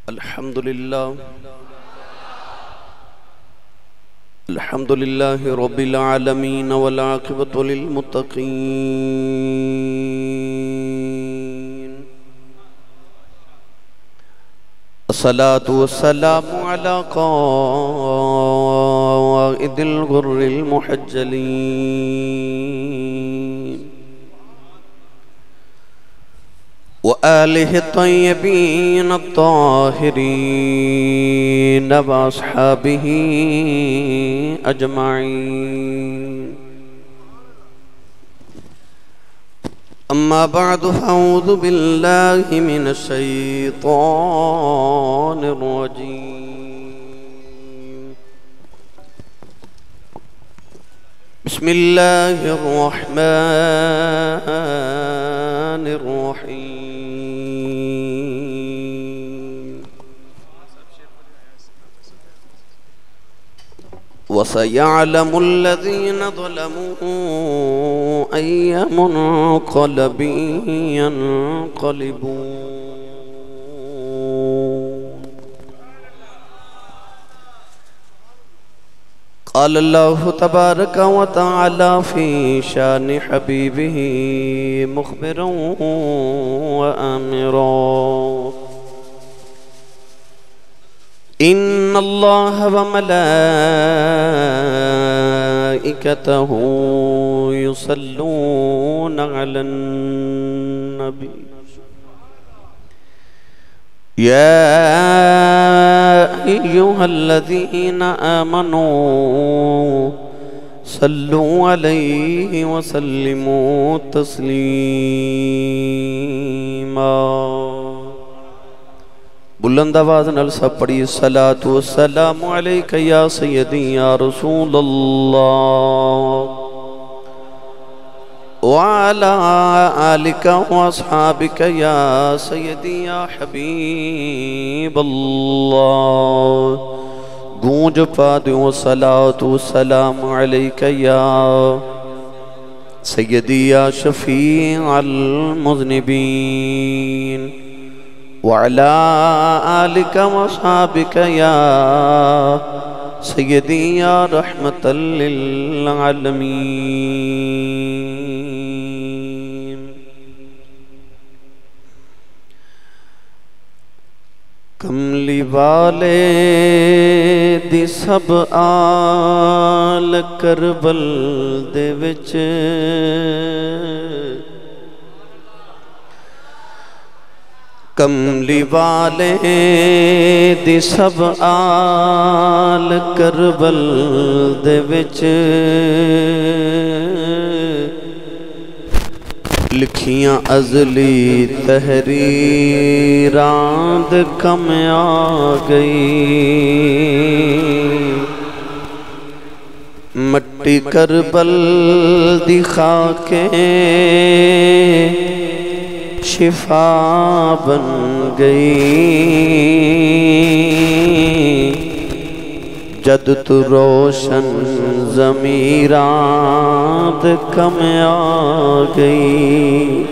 الحمد لله رب العالمين والعاقبة للمتقين. الصلاة والسلام على قائد الغر المحجلين وآله الطيبين الطاهرين وأصحابه أجمعين. أما بعد فأعوذ بالله من الشيطان الرجيم. بسم الله الرحمن الرحيم. وسيعلم الذين ظلموا أي منقلب ينقلبون. قال الله تبارك وتعالى في شان حبيبه مخبرا وآمرا: إن الله وملائكته يصلون على النبي يا أيها الذين آمنوا صلوا عليه وسلموا تسلیما. بلند آواز نال سب پڑھی: الصلاة والسلام علیک یا سیدی یا رسول اللہ وعلا آلک واصحابک یا سیدی یا حبیب اللہ. گونج پا دوں: الصلاة والسلام علیک یا سیدی یا شفیع المذنبین وعلى آلك وصحابك يا سيدي يا رحمة للعالمين. کملی والے دی سب آل کربل دے وچ کملی والے دی سب آل کربل دے وچ لکھیاں ازلی تحریراں دے کم آ گئی. مٹی کربل دی خاکیں شفا بن گئی. جد تو روشن ضمیرات کم آ گئی.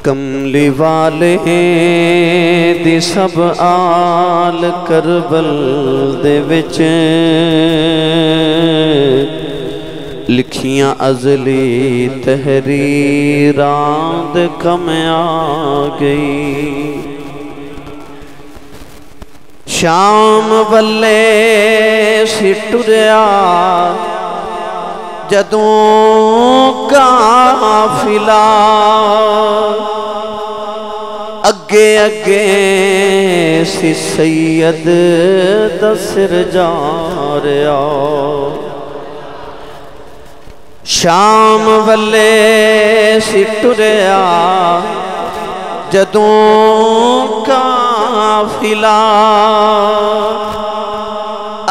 کملی والے دی سب آل کربل دے وچ لکھیاں ازلی تحریراں دے کم آ گئی. شام والے سی ٹریا جدوں قافلہ اگے اگے سی سید دا سر جا رہا. شام والے سی ٹریا جدوں قافلہ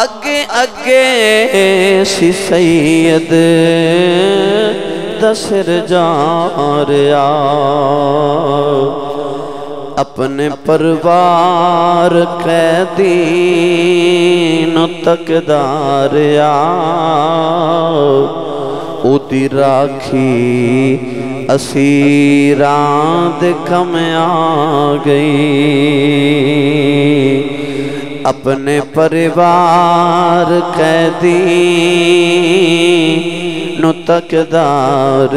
اگے اگے سی سید دا سر جا رہا. اپنے پروار قیدین تقداریا او دی راکھی اسیراں دے کم آ گئی اپنے پریوار قیدی نو تقدار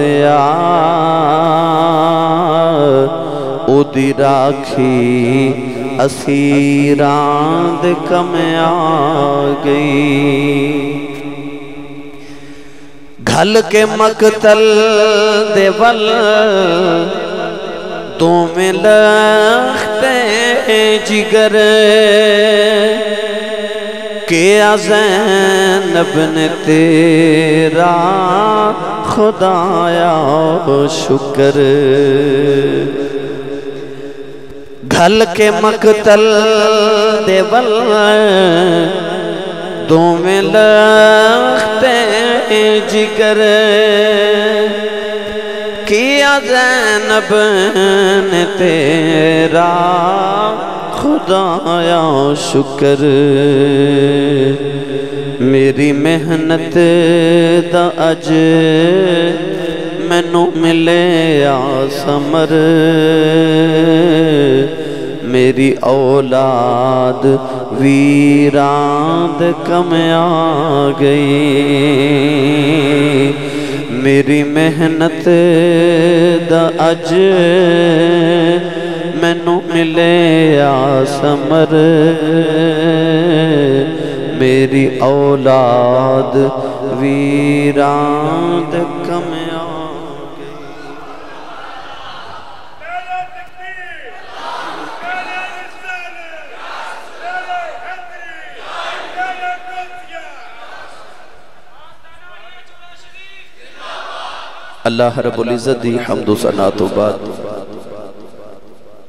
او دی راکھی اسیراں دے کم آ گئی گھل کے مقتل دے ول تو میں لختے جگر کیا زینب نے تیرا خدایا شکر گھل کے مقتل دے ول دو میں لختے جگر کیا زینب نے تیرا خدایا شکر میری محنت دا اج مینوں ملے آ ثمر میری اولاد ویران دے کم آ گئی میری محنت دا اج مینوں ملے آ ثمر میری اولاد ویران دے کم آ اللہ رب العزت دی حمد و ثنا تو بعد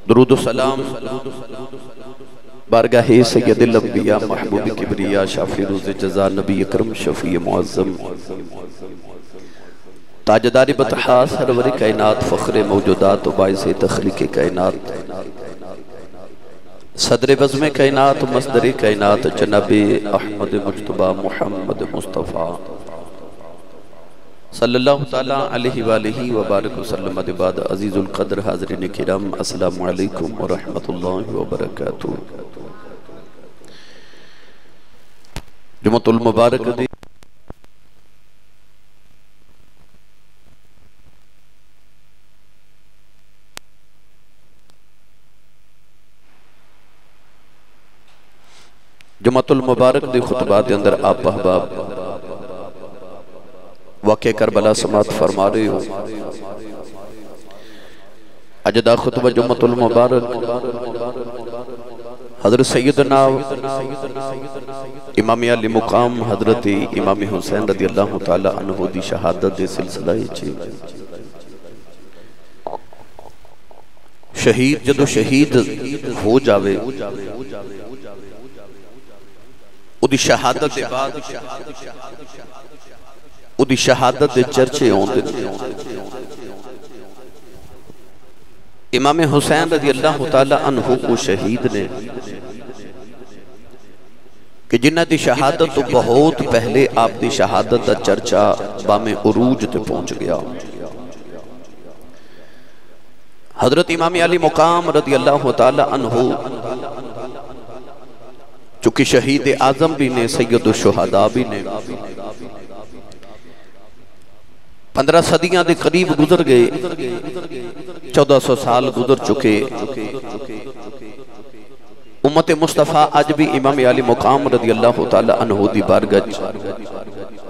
درود و سلام بارگاہ سید الانبیاء محبوب کبریاء شافی روز جزا نبی اکرم شفیع معظم تاجدار بطحا سرور کائنات فخر موجودات و باعث تخلیق کائنات صدر بزم کائنات مصدر کائنات جناب احمد مجتبہ محمد مصطفیٰ صلی اللہ تعالیٰ علیہ وآلہ وبارک وسلم بعد عزیز القدر حاضرین کرام السلام علیکم ورحمت اللہ وبرکاتہ جمعۃ المبارک دی جمعۃ المبارک دی خطبات اندر آپ احباب واقع کربلا سماعت فرما رہے ہو اجدہ خطبہ جمعۃ المبارک حضرت سیدنا امام علی مقام حضرت امام حسین رضی اللہ تعالیٰ عنہ دی شہادت دے سلسلہ شہید جدو شہید ہو جاوے او دی شہادت دے بعد او دی شہادت دے چرچے ہوں دے امام حسین رضی اللہ تعالیٰ عنہ کو شہید نے کہ جنہ دی شہادت تو بہت پہلے آپ دی شہادت دا چرچا بام عروج تے پہنچ گیا حضرت امام علی مقام رضی اللہ تعالیٰ عنہ چونکہ شہید اعظم بھی نے سید الشہداء بھی نے 15 صدیاں دے قریب گزر گئے 1400 سال گزر چکے امت مصطفیٰ آج بھی امام علی مقام رضی اللہ تعالیٰ عنہ دی بارگاہ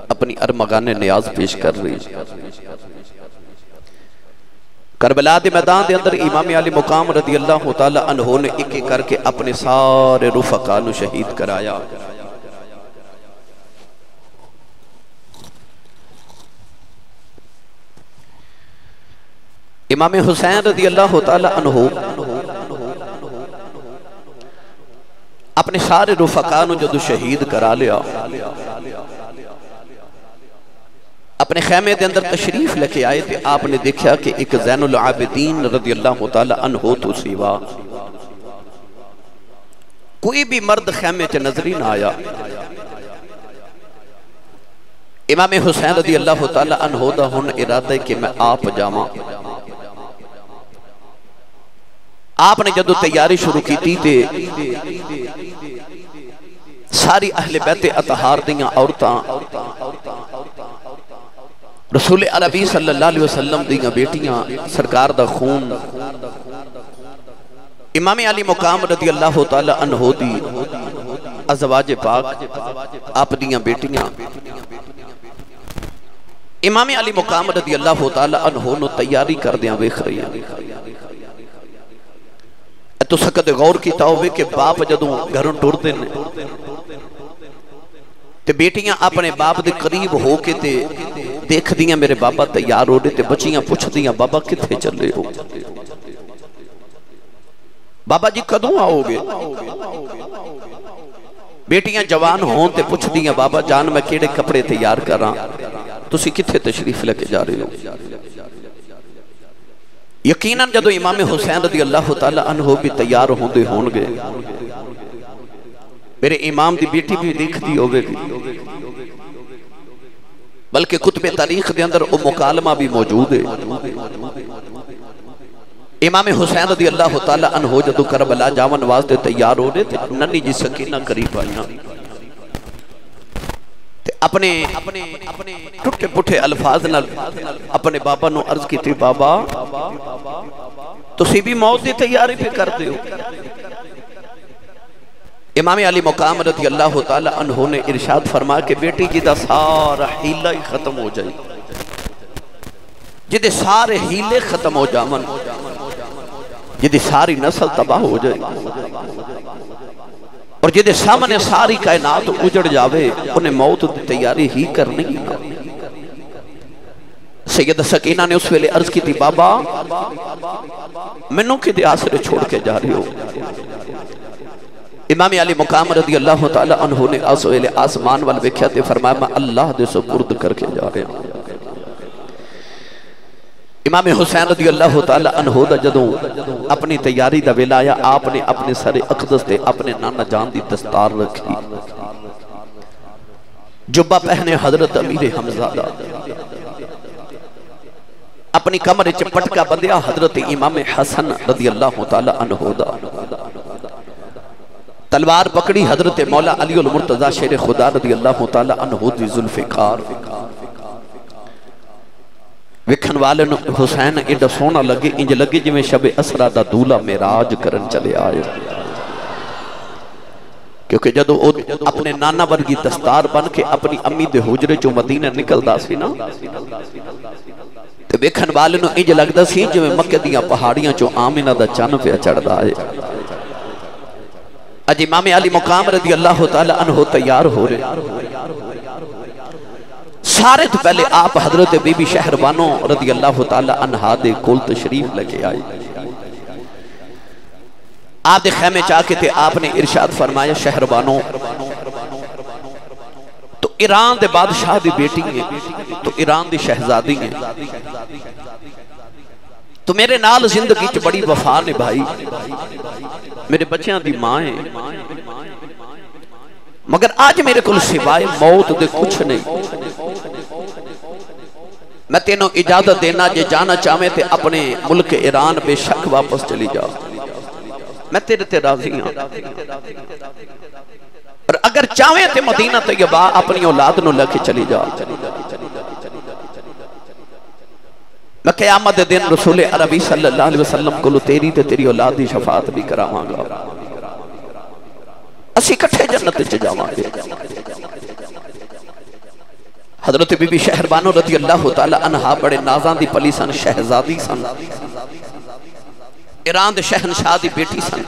اپنی ارمغان نیاز پیش کر رہی کربلا دے میدان دے اندر امام علی مقام رضی اللہ تعالیٰ عنہ نے ایک ایک کر کے اپنے سارے رفقانو شہید کرایا امام حسین رضی اللہ تعالیٰ عنہ اپنے سارے رفقانو جدو شہید کرا لیا اپنے خیمے دے اندر تشریف لکے آئے تھے آپ نے دیکھا کہ ایک زین العابدین رضی اللہ تعالیٰ عنہ تو سیوا کوئی بھی مرد خیمے چے نظری نہ آیا امام حسین رضی اللہ تعالیٰ عنہ دا ہن ارادہ ہے کہ میں آپ جاواں آپ نے جدو تیاری شروع کی تے ساری اہل بیت اطہار دیاں عورتاں رسول عربی صلی اللہ علیہ وسلم دیاں بیٹیاں سرکار دا خون امام علی مقام رضی اللہ تعالی عنہ دی ازواج پاک آپ دیاں بیٹیاں امام علی مقام رضی اللہ تعالی عنہ نو تیاری کر دیاں ویکھ رہی ہیں تو سکت غور کی تاوے کہ باپ جدوں گھروں ٹور دینے تے بیٹیاں اپنے باپ دے قریب ہو کے تے دیکھ دیاں میرے بابا تیار ہو رہے تے بچیاں پوچھ دیاں بابا کتھے چلے ہو بابا جی کدوں آؤ گے بیٹیاں جوان ہون تے پوچھ دیاں بابا جان میں کیڑے کپڑے تیار کر رہا تسی کتھے تشریف لے کے جا رہے ہو یقیناً جدو امام حسین رضی اللہ تعالی عنہ بھی تیار ہوندے ہون گے میرے امام دی بیٹی بھی دیکھ دی ہوئے گی بلکہ کتب تاریخ دے اندر مکالمہ بھی موجود ہے امام حسین رضی اللہ تعالی عنہ جدو کربلا جاون واسطے تیار ہو رہے تھے ننی جی سکینہ قریب آئیاں اپنے ٹھٹے پٹھے الفاظ نال اپنے بابا نو عرض کی تھی بابا تسی بھی موت دی تیاری پہ کر دے ہو امام علی مقام رضی اللہ تعالی عنہ نے ارشاد فرمایا کہ بیٹی جدہ سارا ہیلہ ہی ختم ہو جائے جدہ سارے ہیلے ختم ہو جامن جدہ ساری نسل تباہ ہو جائے اور جدے سامنے ساری کائنات اجڑ جاوے انہیں موت دی تیاری ہی کرنی نا سیدہ سکینہ نے اس ویلے عرض کی تھی بابا منوں کے دے آسرے چھوڑ کے جا رہی ہو امام علی مقام رضی اللہ تعالی عنہ نے اس ویلے آسمان وال ویکھیا تے فرمایا میں اللہ دے سپرد کر کے جا رہا ہوں امام حسین رضی اللہ تعالی عنہ دا جدوں اپنی تیاری دا ویلا آیا آپ نے اپنے سر اقدس تے اپنے نانا جان دی دستار رکھی جبہ پہنے حضرت امیر حمزہ دا اپنی کمر چپٹکا بندیا حضرت امام حسن رضی اللہ تعالی عنہ دا تلوار پکڑی حضرت مولا علی المرتضی شیر خدا رضی اللہ تعالی عنہ دی ذوالفقار وکھن والے حسین ایڈا سونا لگے انج لگے جی میں شب اسرا دا دولا میراج کرن چلے آئے کیونکہ جدو اپنے نانا ورگی دستار بن کے اپنی امی دے حجرے جو مدینہ نکل دا سی نا تو وکھن والے انج لگ دا سی جو میں مکہ دیاں پہاڑیاں جو آمینہ دا چان پہ چڑھ دا آئے اج امام علی مقام رضی اللہ تعالی عنہ تیار ہو رہے سارے تو پہلے آپ حضرت بی بی شہربانو رضی اللہ تعالی عنہ دے کول تشریف لگے آئے آپ دے خیمے چاہ کے تھے آپ نے ارشاد فرمایا شہربانو تو ایران دے بادشاہ دی بیٹی ہیں تو ایران دی شہزادی ہیں تو میرے نال زندگی چ بڑی وفا نے بھائی میرے بچیاں دی ماں ہیں مگر آج میرے کل سوائے موت دے کچھ نہیں میں تینوں اجازت دینا جے جانا چاہمیں تے اپنے ملک ایران بے شک واپس چلی جا میں تیرے تے راضی ہوں اور اگر چاہمیں تے مدینہ طیبہ اپنی اولاد نو لے کے چلی جا میں قیامت دن رسول عربی صلی اللہ علیہ وسلم کو تیری تے تیری اولاد دی شفاعت بھی کراواں گا اسی کٹھے جنت چ جاواں گے حضرت بی بی شہربانو رضی اللہ تعالی عنہ بڑے نازاں دی پلی سن شہزادی سن ایران دے شہنشاہ دی بیٹی سن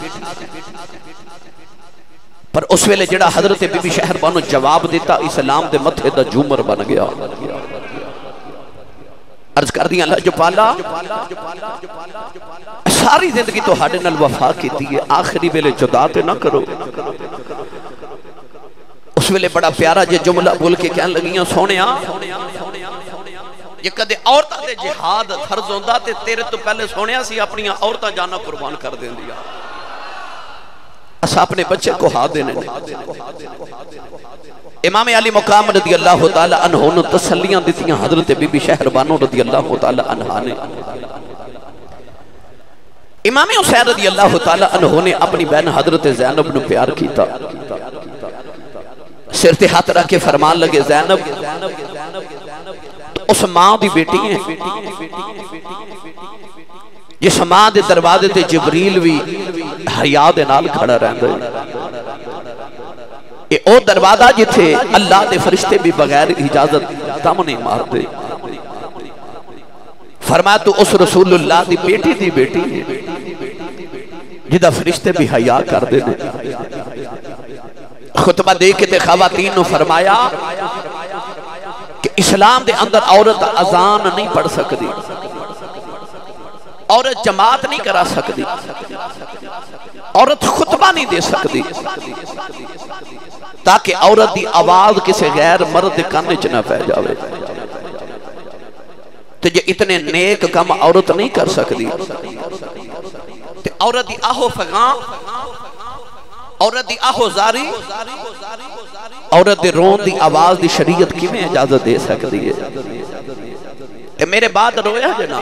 پر اس ویلے جڑا حضرت بی بی شہربانو جواب دیتا اسلام دے متھے دا جومر بن گیا عرض کر دیا اللہ جو پالا ساری زندگی تو ہاڑے نال وفا کی دیئے آخری ویلے جدا تے نہ کرو اس ویلے بڑا پیارا جے جملہ بول کے کہنے لگیاں سونیا یہ کدے عورتہ دے جہاد فرض ہوندہ تے تیرے تو پہلے سونیا سی اپنی عورتہ جانا قربان کر دیں دیا اسا اپنے بچے کو ہاں دینے امام علی مقام رضی اللہ تعالی عنہ نے تسلیاں دیتیاں حضرت بی بی شہربانو رضی اللہ تعالی عنہ نے امام حسین رضی اللہ تعالیٰ عنہ نے اپنی بہن حضرت زینب نے پیار کیتا، سر تے ہاتھ رکھ کے فرمان لگے زینب اس ماں دی بیٹی ہیں جس ماں دے دروازے تے جبریل بھی حیا دے نال کھڑا رہندا ہے، اے او دروازہ جتھے اللہ دے فرشتے بھی بغیر اجازت دم نہیں مار دے۔ فرمایا تو اس رسول اللہ دی بیٹی ہے جدہ فرشتے بھی حیا کر دے دے۔ خطبہ دے کے تے خواتین نے فرمایا کہ اسلام دے اندر عورت اذان نہیں پڑھ سکتی، عورت جماعت نہیں کرا سکتی، عورت خطبہ نہیں دے سکتی، تاکہ عورت دی آواز کسی غیر مرد کانے چ نہ پہ جاوے۔ تو یہ اتنے نیک کم عورت نہیں کر سکتی، عورت دی آہو فغان، عورت دی آہو زاری، عورت دی رون دی آواز دی شریعت کی میں اجازت دے سکتی ہے؟ کہ میرے بعد رویا جنا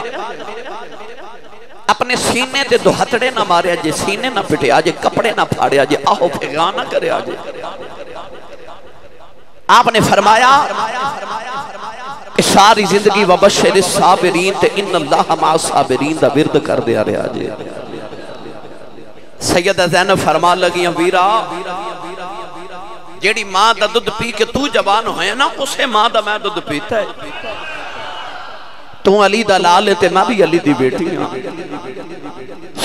اپنے سینے تے دو ہتھڑے نہ مارے آجے، سینے نہ پٹے آجے، کپڑے نہ پھاڑے آجے، آہو فغان نہ کرے آجے۔ آپ نے فرمایا کہ ساری زندگی وبشر الصابرین تے ان اللہ مع الصابرین دا ورد کر دیا رہے آجے۔ سیدہ زینب فرما لگیاں ویرا جیڑی ماں دا دودھ پی کے تو جوان ہوئے نا اسے ماں دا میں دودھ پیتا ہے، تو علی دا لالے تے میں بھی علی دی بیٹی ہوں،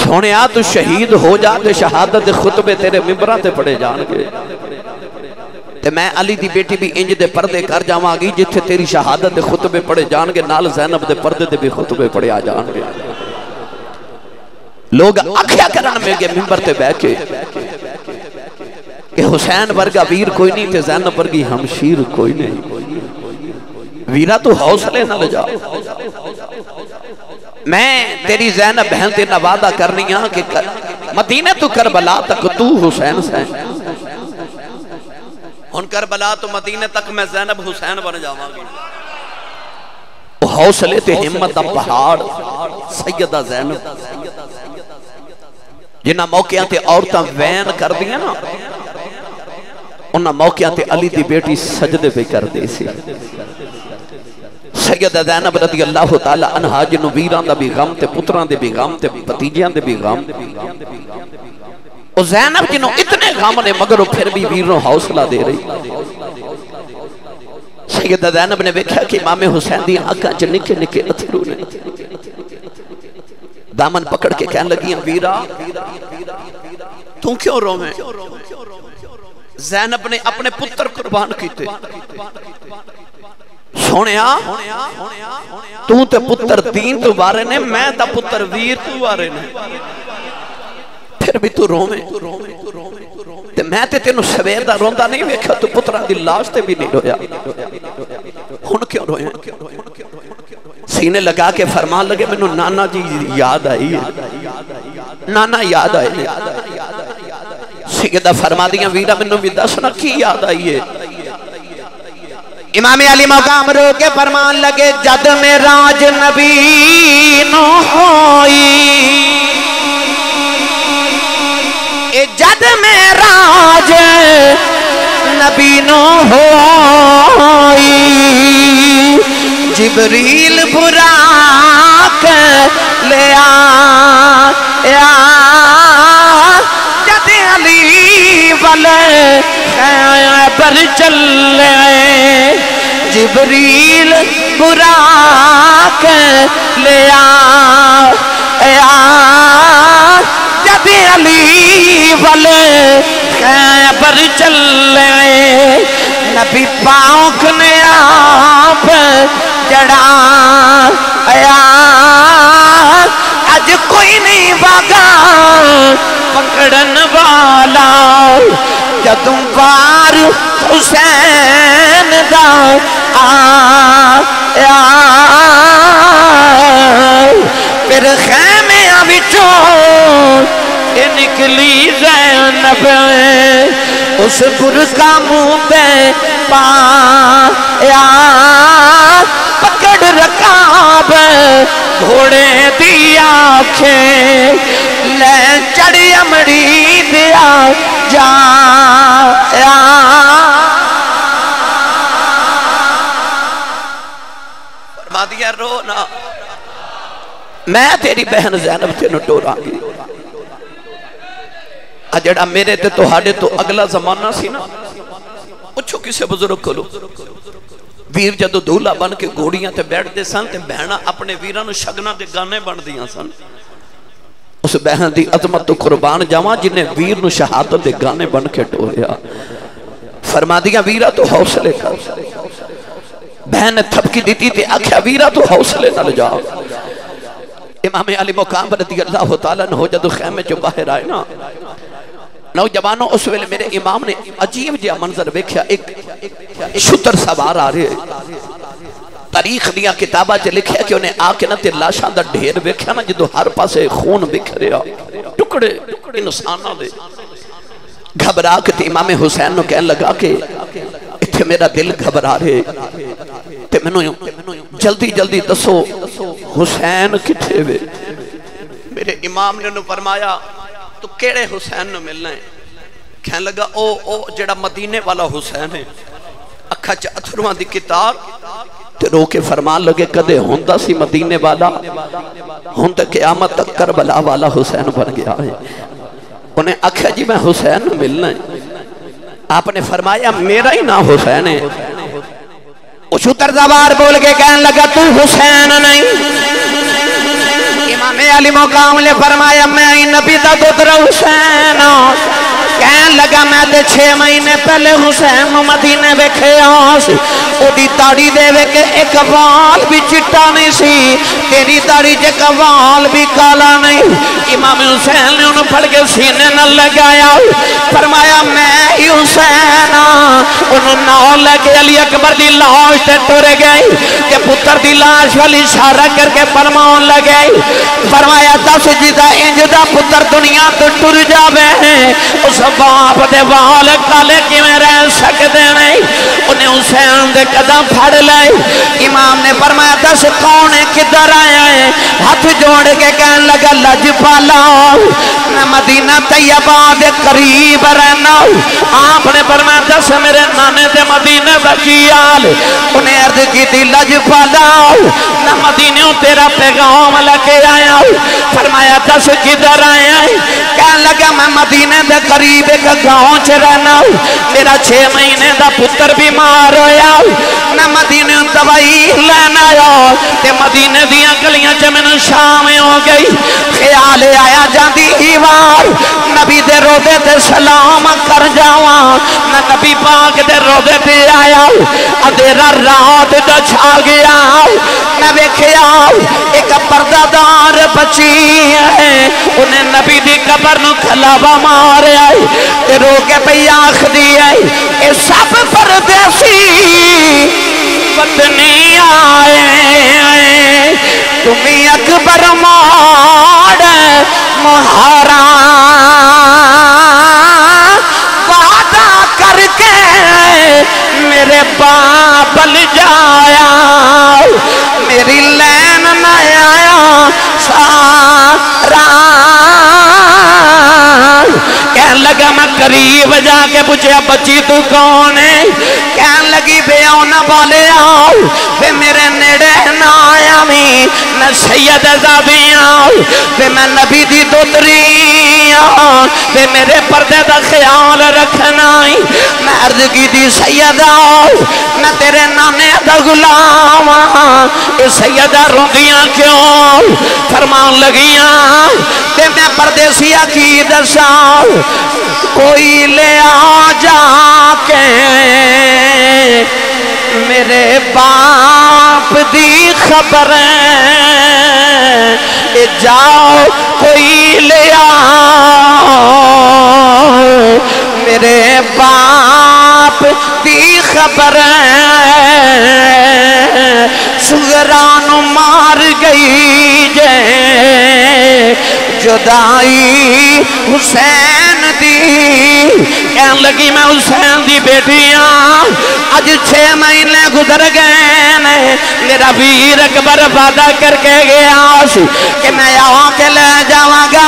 سونے آ تو شہید ہو جا تے شہادت خطبے تیرے ممبرہ تے پڑے جان گے، تے میں علی دی بیٹی بھی انج دے پردے کر جاواں گی جتھے تیری شہادت دے خطبے پڑے جان گے، نال زینب دے پردے دے بھی خطبے پڑے آ جان گے۔ لوگ اکھیا کرن میں گے ممبر تے بے کے کہ حسین ورگا ویر کوئی نہیں تے زینب ورگی ہمشیر کوئی نہیں۔ ویرا تو حوصلے نہ لے جا، میں تیری زینب بہن تے نوادہ کرنی ہاں کہ مدینہ تو کربلا تک تو حسین سے، ان کربلا تو مدینہ تک میں زینب حسین بن جاواں گی۔ حوصلے تے ہمت دا پہاڑ سیدہ زینب جنہ موقعہ تے عورتاں وین کر دیا نا، انہاں موقعہ تے علی دی بیٹی سجدے پہ کر دے سی۔ سیدہ زینب رضی اللہ تعالی عنہا جنہوں ویران دا بھی غم تے پتران دے بھی غم تے پتیجیاں دے بھی غم، اور زینب جنہوں اتنے غم نے مگر وہ پھر بھی ویروں حوصلہ دے رہی۔ سیدہ زینب نے دیکھا کہ امام حسین دی آنکھاں چ نکے نکے اتھرو نے، دامن پکڑ کے کہنے لگی ویرا تو کیوں رو میں؟ زینب نے اپنے پتر قربان کیتے، سونیا تو تے پتر دین تو بارے نے، میں تا پتر ویر تو بارے نے، پھر بھی تو رو میں تے میں تے تینوں سویر دا روندہ نہیں ویکھا، تو پترہ دی لاش تے بھی نہیں رویا، ہن کیوں رویا؟ سینے لگا کے فرمان لگے میں نانا جی یاد آئی ہے، نانا یاد آئی ہے۔ سیدہ فرما دیا ویرا میں بھی دسنا کی یاد آئی ہے؟ امام علی مقام رو کے فرمان لگے جد میں راج نبی نو ہوئی، اے جد میں راج نبی نو ہوئی، جبریل براک لے آیا جد علی والے خیبر چلے، جبریل براک لے آیا جد علی والے خیبر چلے، نبی پاؤں نے آپ جڑا آیا، آج کوئی نہیں باگا پکڑن والا، جدوں بار حسین دا آیا، پھر خیمے وچوں نکلی زینب، اس برقع منہ پہ پایا، پکڑ رکاب گھوڑے دیا کھے لے چڑی امڑی دیا جایا فرما دیا رو نا میں تیری بہن زینب تینوں ٹوراں گی جڑا میرے تے تو ہاڑے تو اگلا زمانہ سی نا پوچھو کسے بزرگ کو لو ویر جدو دھولا بن کے گھوڑیاں تے بیٹھ دے سن تے بہنا اپنے ویرانو شگنا دے گانے بن دیاں سن اس بہن دی عظمت تو قربان جاواں جنہیں ویر نو شہادت دے گانے بن کے ٹوریا فرما دیا ویرہ تو حوصلے کر بہن نے تھپکی دیتی تھی آکھیا ویرہ تو حوصلے نہ لجا امام علی مقام رضی اللہ تعالیٰ نے ہو جدو خیمے جو باہر آئے نا نوجوانوں اس ویلے میرے امام نے عجیب جیا منظر دیکھا ایک شتر سوار آ رہے تاریخ دیا کتابہ چے لکھیا کہ انہیں آکے نا تے لاشاں دا ڈھیر دیکھا نا جدو ہر پاسے خون بکھریا ٹکڑے انسانہ دے گھبرا کے تے امام حسین نو کہنے لگا کہ اتھے میرا دل گھبرا رہے تے میں جلدی جلدی دسو حسین کتھے وے میرے امام نے انہوں فرمایا تو کیڑے حسین نو ملنا ہے کہنے لگا او جڑا مدینے والا حسین ہے اکھا اتھرواں دی کتار تے رو کے فرمان لگے کدے ہوندہ سی مدینے والا ہوندہ قیامت تک کربلا والا حسین بن گیا ہے انہیں اکھا جی میں حسین نو ملنا ہے آپ نے فرمایا میرا ہی نام حسین ہے شتر زبار بول کے کہنے لگا تو حسین نہیں امام علی مقام نے فرمایا میں نبی دا پتر حسین کہنے لگا میں تے 6 مہینے پہلے حسین مدینے ویکھے آس اودی داڑھی دے وے ایک وال بھی چٹا نہیں سی تیری داڑھی ایک وال بھی کالا نہیں امام حسین نے انہوں پھڑ کے سینے نہ لگایا فرمایا میں ہی حسین انہوں ناؤ لے کے علی اکبر دی لاش تے ٹر گئی کہ پتر دی لاش والی اشارہ کر کے فرمان لگئی فرمایا دس جدا انجدہ پتر دنیا تو ٹر جاوے ہیں اس باپ دے وال کالے کی میں رہ سکتے نہیں انہیں حسین دے قدم پھڑ لائے امام نے فرمایا دس کونے کدھر آیا ہے ہاتھ جوڑ کے کہنے لگا لج پالا میں مدینہ طیبہ دے قریب رہنا آپ نے فرمایا دس میرے نانے دے مدینہ بکیال انہیں عرض کی تھی لج پالا میں مدینہ تیرا پیغام لکے آیا فرمایا دس کدھر آیا ہے کہنے لگا میں مدینہ دے قریب ایک گاؤں چ رہنا میرا 6 مہینے دا پتر بیمار ہویا میں مدینے دوائی لینا آیا تے مدینے دیاں گلیاں چ میں شام ہو گئی خیال آیا جاندی ایوار نبی دے روضے تے سلام کر جاواں میں نبی پاک دے روضے تے آیا اندھیرا رات دا چھا گیا میں ویکھیا ایک پردہ دار بچی ہے انہیں نبی دی قبر نو کھلاوا ماریا تے رو کے پہ آخ دیا اے سب پردیسی وطنی آئے تمہیں اکبر مار مہارا وعدہ کر کے میرے بابل جایا میری لین نہ آیا سارا کہنے لگا میں قریب جا کے پوچھا بچی تو کون ہے کہنے لگی بے آنا والے آؤ بے میرے نیڑے نہ آیا میں نہ سید زادی آؤ بے میں نبی دی دوتری آؤ بے میرے پردے دا خیال رکھنا میں عرض کی دی سید آؤ میں تیرے نانے دا غلام اے سیدہ روندیاں کیوں فرمان لگیاں تے میں پردیسیہ کی دساؤ کوئی لے آ جا کے میرے باپ دی خبریں جاؤ کوئی لے آؤ میرے باپ دی خبریں سغران مار گئی جے جدائی حسین دی کہن لگی میں حسین دی بیٹی ہاں اج 6 مہینے گزر گئے نے میرا ویر اکبر وعدہ کر کے گیا کہ میں آ کے لے جاواں گا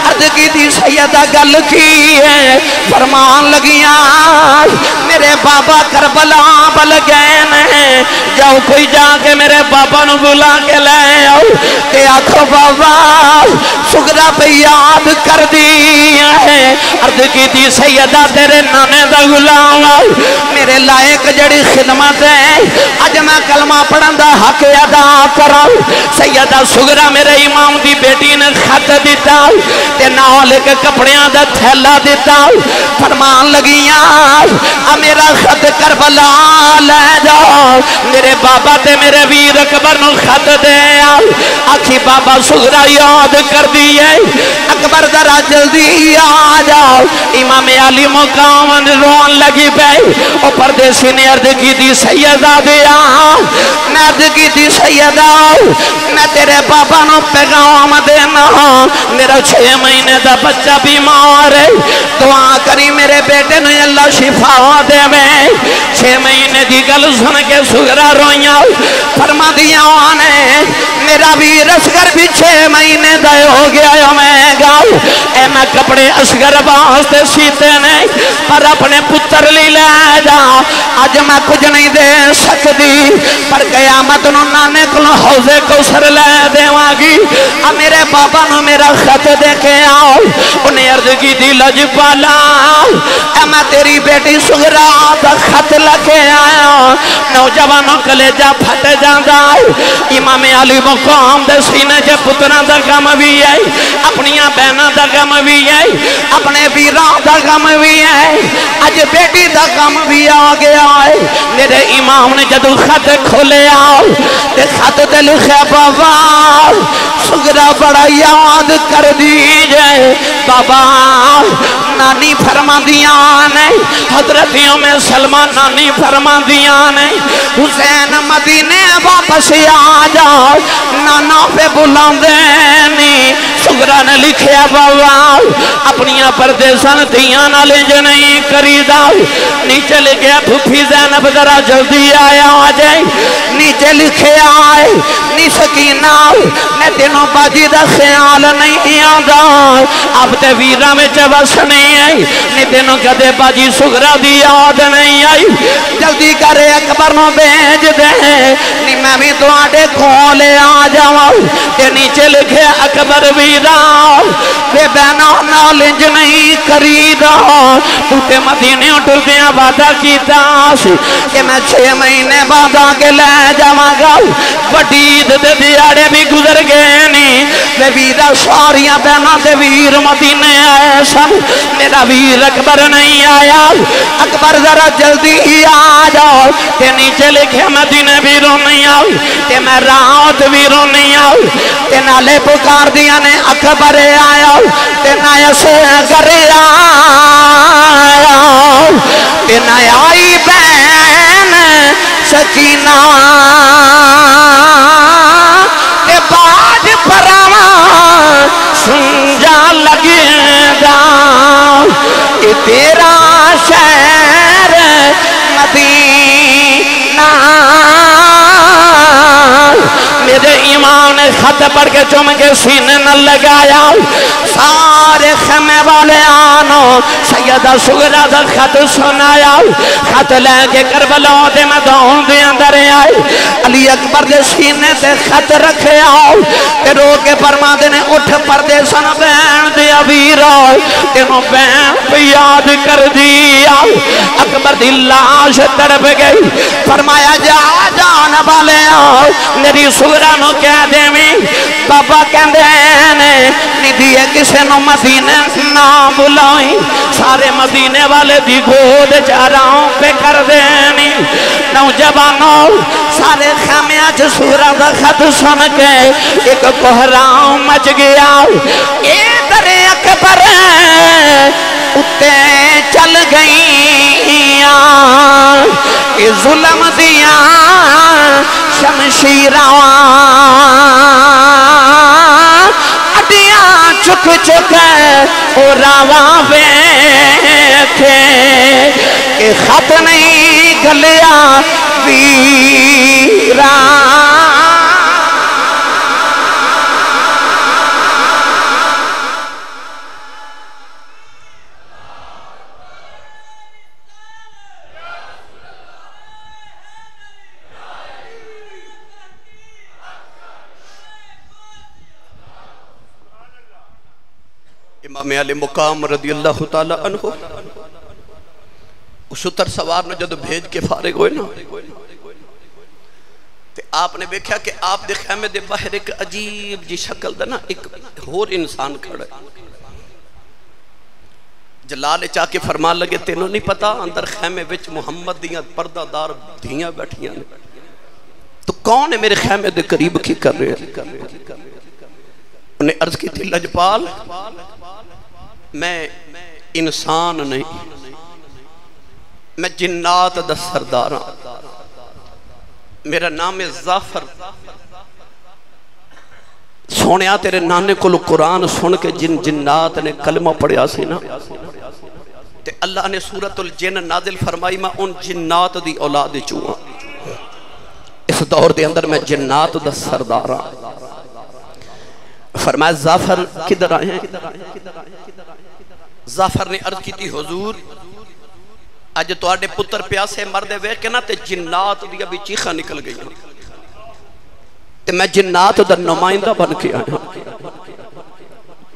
عرض کی تھی سیدہ گل کی ہے فرمان لگیاں میرے بابا کربلا بل گئے نے جاؤ کوئی جا کے میرے بابا نو بلا کے لے آؤ تے آکھو بابا سغرا پہ یاد کر دی ہے عرض کی تھی سیدہ تیرے نانے دا غلام میرے لائق جڑی خدمت ہے اج میں کلمہ پڑھن دا حق ادا کراں سیدہ سغرا میرے امام دی بیٹی نے خط دیتا تے نال ایک کپڑیاں دا تھیلا دیتا فرمان لگیاں میرا خط کربلا لے جاؤ میرے بابا تے میرے ویر اکبر نو خط دے آکھی بابا سغرا یاد کر دیئے اکبر ذرا جلدی آ جاؤ امام علی مقام روان لگی پہ او پردیسی نے عرض کی دی سیدہ دیا میں عرض کی دی سیدہ میں تیرے بابا نو پیغام دینا میرا 6 مہینے دا بچہ بیمار ہے دعا کری میرے بیٹے نے اللہ شفا دے میں 6 مہینے دی گل سن کے سغرا رویاں فرما دیا آنے میرا ویر اصغر بھی 6 مہینے دا ہو گیا میں گاؤ اے میں کپڑے اصغر واسطے سیتے نہیں پر اپنے پتر لی لے جا آج میں کچھ نہیں دے سکتی پر قیامت نو نانے کو حوضے کو سر لے دے واگی میرے بابا نو میرا خط دے کے آؤ انہیں عرض کی دی لج پالا اے میں تیری بیٹی سغرا دا خط لکے آیا نوجوانوں کلیجہ پھٹ جاندہ امام علی مقام دے سینے جے پترہ دا غم بھی ہے اپنیاں بہنہ دا غم بھی ہے اپنے ویران دا غم بھی ہے آج بیٹی دا غم بھی آگیا ہے میرے امام نے جدو خط کھولے آؤ تے خط تے لکھے بابا سغرا بڑا یاد کر دیجئے بابا نانی فرما دیاں نے حضرتیوں میں سلمان نانی فرما دیاں نے حسین مدینے واپس آ جاؤ نانا پہ بلان دینی سغرا نے لکھیا بابا اپنیاں پردیسان دیاں نہ لے جو نہیں کری داؤ نیچے لکھیا پھوپھی زینب ذرا جلدی آیا آ جائے نیچے لکھے آئے نی سکینہ میں دنوں باجی دا خیال نہیں آدھا اب تے ویرہ میں چبس نہیں آئی نی دنوں کدے باجی سغرا دی یاد نہیں آئی جلدی کرے اکبر نو بیج دے نی میں بھی تو آٹے کھولے آ جاؤں تے نیچے لکھے اکبر ویرہ بے بینہ نالنج نہیں کریدہ تو تے مدینے اٹھل دیا وعدہ کی تاس کہ میں 6 مہینے بعد آگے لے جاواں گا وڈید دے دیاڑے بھی گزر گئے نہیں میں ویرہ ساریاں بہنہ دے ویر مدینے آئے سن میرا ویر اکبر نہیں آیا اکبر ذرا جلدی ہی آ جاؤ تے نیچے لکھے مدینے ویروں نہیں آؤ تے میں رات ویروں نہیں آؤ تے نالے پکار دیا نے اکبر آیا تے نائے سے کرے آیا تے نائے آئی بین سکینہ تے باج پراواں سنجا لگے دا کہ تیرا شہر مدینہ میرے امام نے خط پڑھ کے چوم کے سینے نہ لگایا سارے خیمے والے آنو سیدہ سغرا دا خط سنایا خط لے کے کربلا دے میدان دے اندر آئے علی اکبر دے سینے تے خط رکھے آؤ تے رو کے فرما دے نے اٹھ پردے سن بین دے ویرا تینوں بین پہ یاد کر دیا اکبر دی لاش تڑپ گئی فرمایا جا جان والے آؤ میری سغرا نو کہہ دے میں بابا کہندے نے ندیے کسے نو مدینے نہ بلائی سارے مدینے والے دی گود چاراؤں پہ کر دینی نوجوانوں سارے خیمیاں سغرا دا خط سن کے ایک کوہراؤں مچ گیا اے در اکبر اتے چل گئیاں کہ ظلم دیاں شمشیراں اڈیاں چک چک اور راواں بیٹھے خط نہیں گھلیا ویران امام علی مقام رضی اللہ تعالی عنہ شتر سوار نے جدو بھیج کے فارغ ہوئے نا تے آپ نے دیکھا کہ آپ دے خیمے دے باہر ایک عجیب جی شکل دا نا ایک اور انسان کھڑا ہے جلال چاہ کے فرمان لگے تینوں نہیں پتا اندر خیمے وچ محمد دیاں پردہ دار دھیاں بیٹھیاں تو کون ہے میرے خیمے دے قریب کی کر رہے ہیں انہیں عرض کی تھی لجپال میں انسان نہیں میں جنات دا سرداراں میرا نام ہے زعفر سونیا تیرے نانے کو قرآن سن کے جن جنات نے کلمہ پڑھیا سی نا تے اللہ نے سورۃ الجن نازل فرمائی میں ان جنات دی اولاد چوہاں اس دور دے اندر میں جنات دا سرداراں فرمایا زعفر کدھر آئے ہیں زعفر نے عرض کی تھی حضور آج تو آڈے پتر پیاسے مردے وے کے نا تے جنات دیا بھی چیخہ نکل گئی تے میں جنات دا نمائندہ بن کے آیا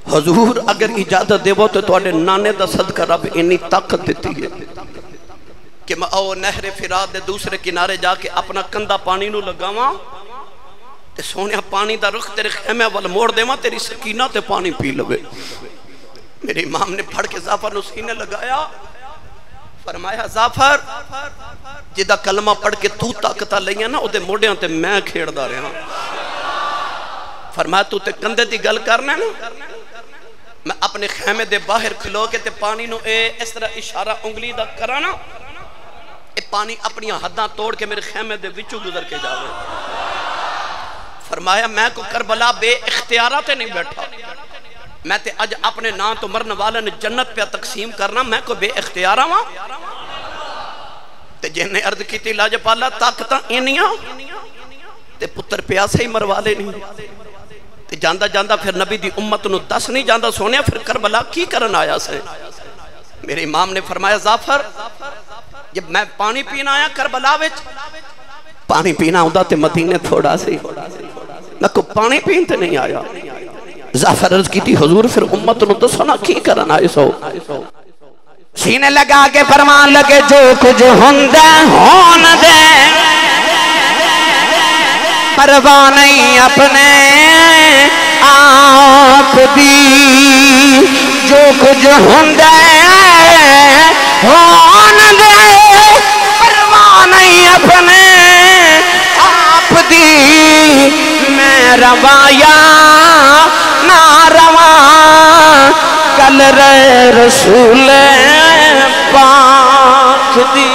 حضور اگر اجازت دے وہ تو آڈے نانے دا صدقہ رب انہی طاقت دیتی ہے کہ میں او نہر فرات دے دوسرے کنارے جا کے اپنا کندہ پانی نو لگاواں تے سونیا پانی دا رخ تیرے خیمے والا موڑ دے ماں تیری سکینہ تے پانی پی لوے میرے امام نے پڑھ کے زعفر نو سینے لگایا فرمایا زعفر جدہ کلمہ پڑھ کے تو طاقتہ لئیاں نا او دے موڑیاں تے میں کھیڑ دا رہا فرمایا تو تے کندے دی گل کرنا نا میں اپنے خیمے دے باہر کھلو کے تے پانی نو اس طرح اشارہ انگلی دا کرانا اے پانی اپنی حداں توڑ کے میرے خیمے دے وچو گزر کے جاوے فرمایا میں کو کربلا بے اختیارات نہیں بیٹھا میں تے اج اپنے نام تو مرن والے نے جنت پہ تقسیم کرنا میں کو بے اختیارہ ہاں تے جنہیں عرض کی تھی لاج پالا طاقتاں انیاں تے پتر پیاسے ہی مروالے نہیں تے جاندہ جاندہ پھر نبی دی امت نو دس نہیں جاندہ سونے پھر کربلا کی کرن آیا سے میرے امام نے فرمایا زعفر جب میں پانی پینا آیا کربلا وچ پانی پینا ہوندہ تے مدینے تھوڑا سی میں کو پانی پینتے نہیں آیا زعفر عرض کی تھی حضور پھر امت نو دسونا کی کرنا آئے سو سینے لگا کے فرمان لگے جو کچھ ہوندے ہون دے پرواہ نہیں اپنے آپ دی جو کچھ ہوندے ہون دے پرواہ نہیں اپنے آپ دی میں روایا نہ رواں کل رسول پاک دی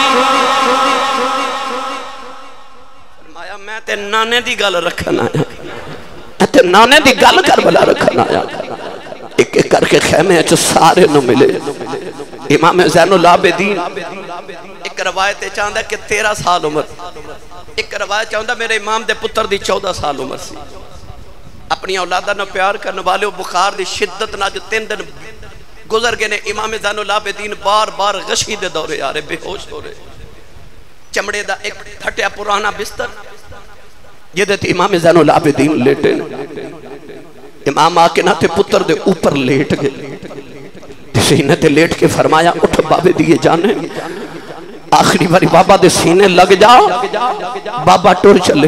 فرمایا میں تے نانے دی گل رکھنا آیا تے نانے دی گل کربلا رکھنا آیا ایک ایک کر کے خیمے اچھو سارے نو ملے امام زین العابدین ایک روایت چاہندہ کہ 13 سال عمر ایک روایت چاہندہ میرے امام دے پتر دی 14 سال عمر سی اپنی اولادہ نہ پیار کرنے والے بخار دی شدت نہ جو 3 دن گزر گئے نے امام زین العابدین بار بار غشی دے دورے آ رہے بے ہوش ہو رہے چمڑے دا ایک پھٹیا پرانا بستر یہ دیتے امام زین العابدین لیٹے امام آکے نہ تے پتر دے اوپر لیٹ گئے سینے تے لیٹ کے فرمایا اٹھ بابے دیئے جانے آخری باری بابا دے سینے لگ جا بابا ٹور چلے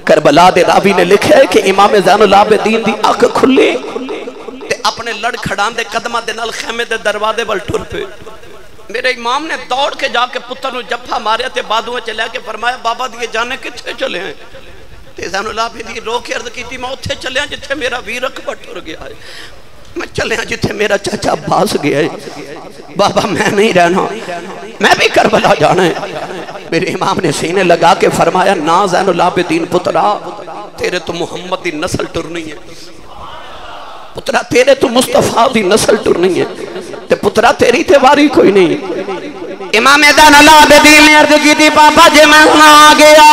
کربلا دے راوی نے لکھا ہے کہ امام زین العابدین دی آنکھ کھلے تے اپنے لڑ کھڑان دے قدمہ دے نال خیمے دے دروازے بل ٹور پہ میرے امام نے دوڑ کے جا کے پتر نو جپھا مارے تے بادویں چلے کے فرمایا بابا دیئے جانے کتھے چلے ہیں تے زین العابدین رو کے عرض کی تھی میں اتھے چلے ہیں جتھے میرا ویر رقبہ ٹور گیا ہے میں چلے ہیں جتھے میرا چاچا باس گیا ہے بابا میں نہیں رہنا میں بھی کربلا جانا ہے میرے امام نے سینے لگا کے فرمایا نا زین العابدین پترا تیرے تو محمد دی نسل ٹرنی ہے پترا تیرے تو مصطفیٰ دی نسل ٹرنی ہے تے پترا تیری تے واری کوئی نہیں۔ امام زین العابدین نے عرض کی تھی بابا جی میں سنا گیا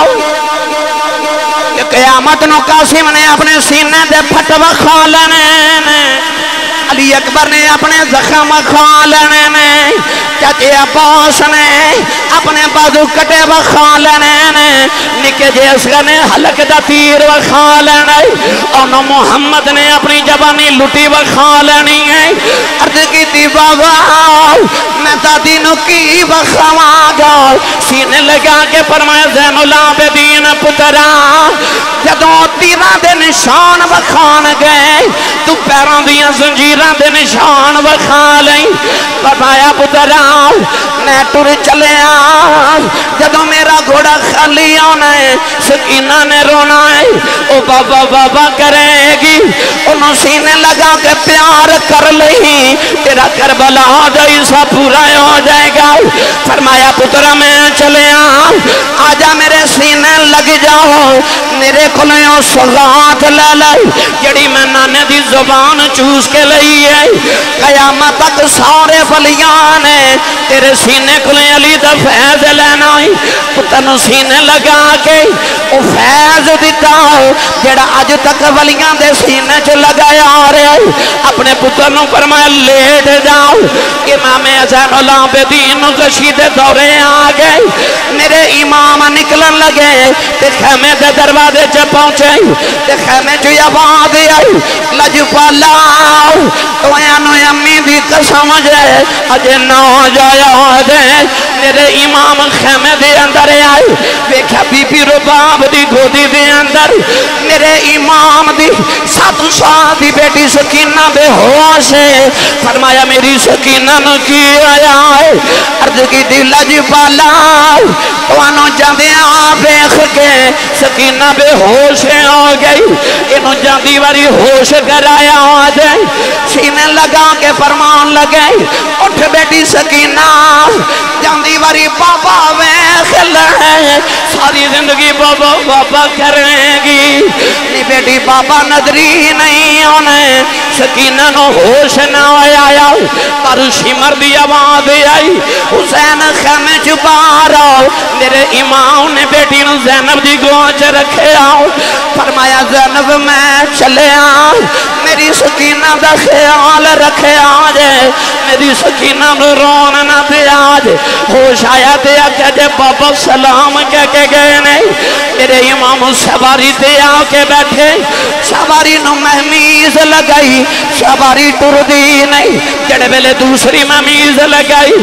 کہ قیامت نو قاسم نے اپنے سینے دے پھٹ وکھا لینے نے، علی اکبر نے اپنے زخم کھا لینے نے، چچے عباس نے اپنے بازو کٹے وکھا لینے نے، نکے جے اصغر نے حلق دا تیر وکھا لینے، اور محمد نے اپنی جوانی لٹی وکھا لینی ہے۔ عرض کی تھی بابا میں دادی نو کی وکھاواں گا، سینے لگا کے فرمایا زین العابدین پترا جدوں تیراں دے نشان وکھان گئے تو پیراں دیاں زنجیراں دے نشان وکھا لیں۔ فرمایا پترا میں ٹر چلیا جدوں میرا گھوڑا خالی آنا ہے، سکینہ نے رونا ہے، او بابا بابا کرے گی، انہوں سینے لگا کے پیار کر لیں، تیرا کربلا جیسا پورا ہو جائے گا۔ فرمایا پترا میں چلیا آجا میرے سینے لگ جاؤ، میرے کھلیوں سغات لے لے جڑی میں نانے دی زبان چوس کے لئی ہے، قیامت تک سارے ولیاں نے تیرے سینے کھلے علی دا فیض لینا ہے۔ پتن سینے لگا کے او فیض دیتا جڑا آج تک ولیاں دے سینے چ لگایا آ رہے ہیں۔ اپنے پتنوں فرمایا لیٹ جاؤ، امام زین العابدین کشید دورے آ گئے، میرے امام نکلن لگے تے خیمے دے دروازے چ پہنچے تے خیمے چ آواز آئی لجپالا تو اینو امی دی قسم جے اجے نہ جایا دے۔ میرے امام خیمے دے اندر آئے، ویکھا بی بی رباب دی گودی دے اندر میرے امام دی 7 سال دی بیٹی سکینہ بے ہوش ہے۔ فرمایا میری سکینہ نو کی آیا ہے؟ عرض کی دی لجپالا تو انو جاندے آپ دیکھ کے سکینہ بے ہوش ہو گئی، انو جاندی واری ہوش کرایا ہو جائے، سینے لگا کے فرمان لگے اٹھ بیٹی سکینہ، جاندی واری بابا ویخ لے، ساری زندگی بابا بابا کریں گی، نی بیٹی بابا نظری نہیں ہونے۔ سکینہ نو ہوش نہ آیا پر شمر دی آواز آئی حسین خیمے چھپا رہا، میرے امام نے بیٹی نو زینب دی گوچ رکھے آؤ۔ فرمایا زینب میں چلے آؤ، میری سکینہ دا خیال رکھے آجے، میری سکینہ نو رون نہ دے آج۔ ہوش آیا دیا کہ جے بابا سلام کہہ کے گئے نہیں، میرے امام سواری دے آ کے بیٹھے، سواری نو مہمیز لگائی، سواری ٹر دی نہیں، جڑے ویلے دوسری مہمیز لگائی،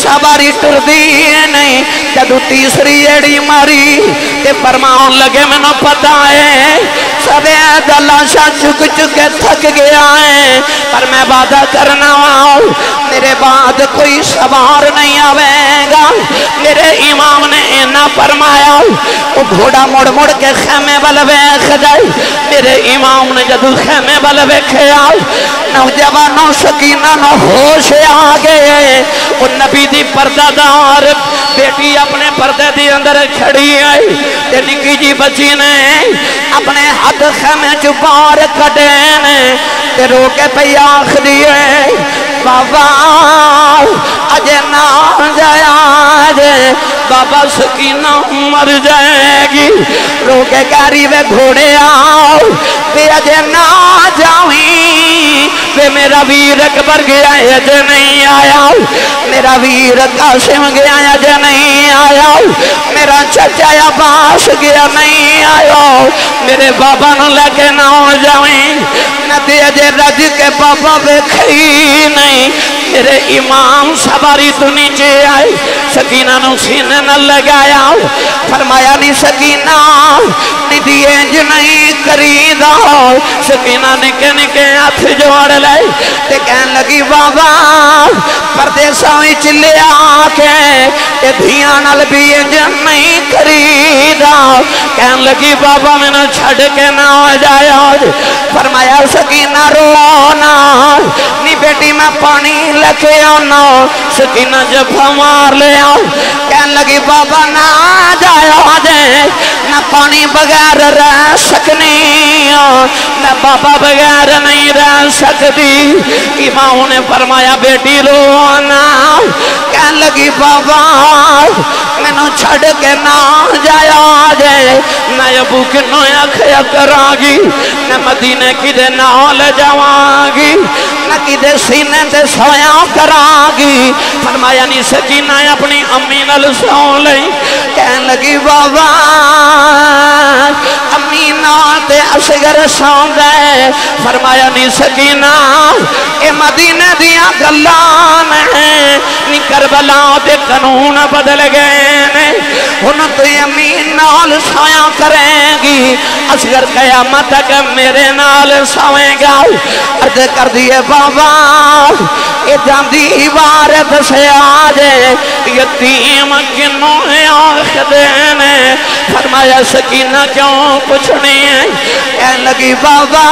سواری ٹر دی نہیں، جدو تیسری ایڑی ماری تے فرمان لگے میں نو پتا ہے سبے دلاشا چک چکے تھک گیا ہے، پر میں وعدہ کرنا ہوں میرے بعد کوئی سوار نہیں آوے گا۔ میرے امام نے اینا فرمایا، وہ گھوڑا مڑ مڑ کے خیمے والے ویکھ جائے، میرے امام نے جدو خیمے والے ویکھے آؤ، نوجوانوں سکینہ نو ہوش آگئے، وہ نبی دی پردہ دار بیٹی اپنے پردے دی اندر کھڑی آئی، تے نکی جی بچی نے اپنے ہاتھ خیمے چپار کٹے نے، تے رو کے پہ آخ دیئے بابا اجے نہ جایا جے، بابا سکینہ مر جائے گی، رو کے کاری وے گھوڑے آؤ، بے اجے نہ جاؤیں، بے میرا ویر اکبر گیا ہے اجے نہیں آیا، میرا ویر قاسم گیا ہے اجے نہیں آیا، میرا چچا عباس گیا نہیں آیا، میرے بابا نو لگے نہ جاؤیں، نہ دے اجے رج کے بابا بے کھئی نہیں۔ میرے امام سواری تو نیچے آئے، سکینہ نو سینے نہ لگایا، فرمایا نہیں سکینہ نی دیئے جو نہیں کریدہ، سکینہ نکے نکے ہاتھ جوڑ لے، تے کہن لگی بابا پردیسہ ہوئی چلے آکے تے دھیاں نال بھی جو نہیں کریدہ، کہن لگی بابا میں نے چھڑ کے نہ جایا، فرمایا سکینہ رونا نی بیٹی میں پانی لکھے آنا، سکینہ جب ہمار لے آؤ، کہن لگی بابا نہ جایا جے، نہ پانی بغیر رہ سکنی، نہ بابا بغیر نہیں رہ سکتی۔ امام نے فرمایا بیٹی رونا، کہنے لگی بابا مینوں چھڑ کے نہ جایا جے، میں ابو کنوں آکھیا کراں گی، میں مدینے کدے نال جاواں گی، میں کدے سینے تے سویا کراں گی۔ فرمایا نہیں سکینہ اپنی امی نال سو لئی۔ کہنے لگی بابا امی نال تے اصغر سوندا ہے۔ فرمایا نہیں سکینہ اے مدینے دیاں گلاں نے، نی کربلا دے قانون بدل گئے نے، ہن تو امی نال سویا کریں گی، اصغر قیامت تک میرے نال سوئے گا۔ عرض کر دیے بابا اے جاندی وارد سے آجے یتیم کنوں آخدے نے۔ فرمایا سکینہ کیوں پوچھنی ہے؟ کہنے لگی بابا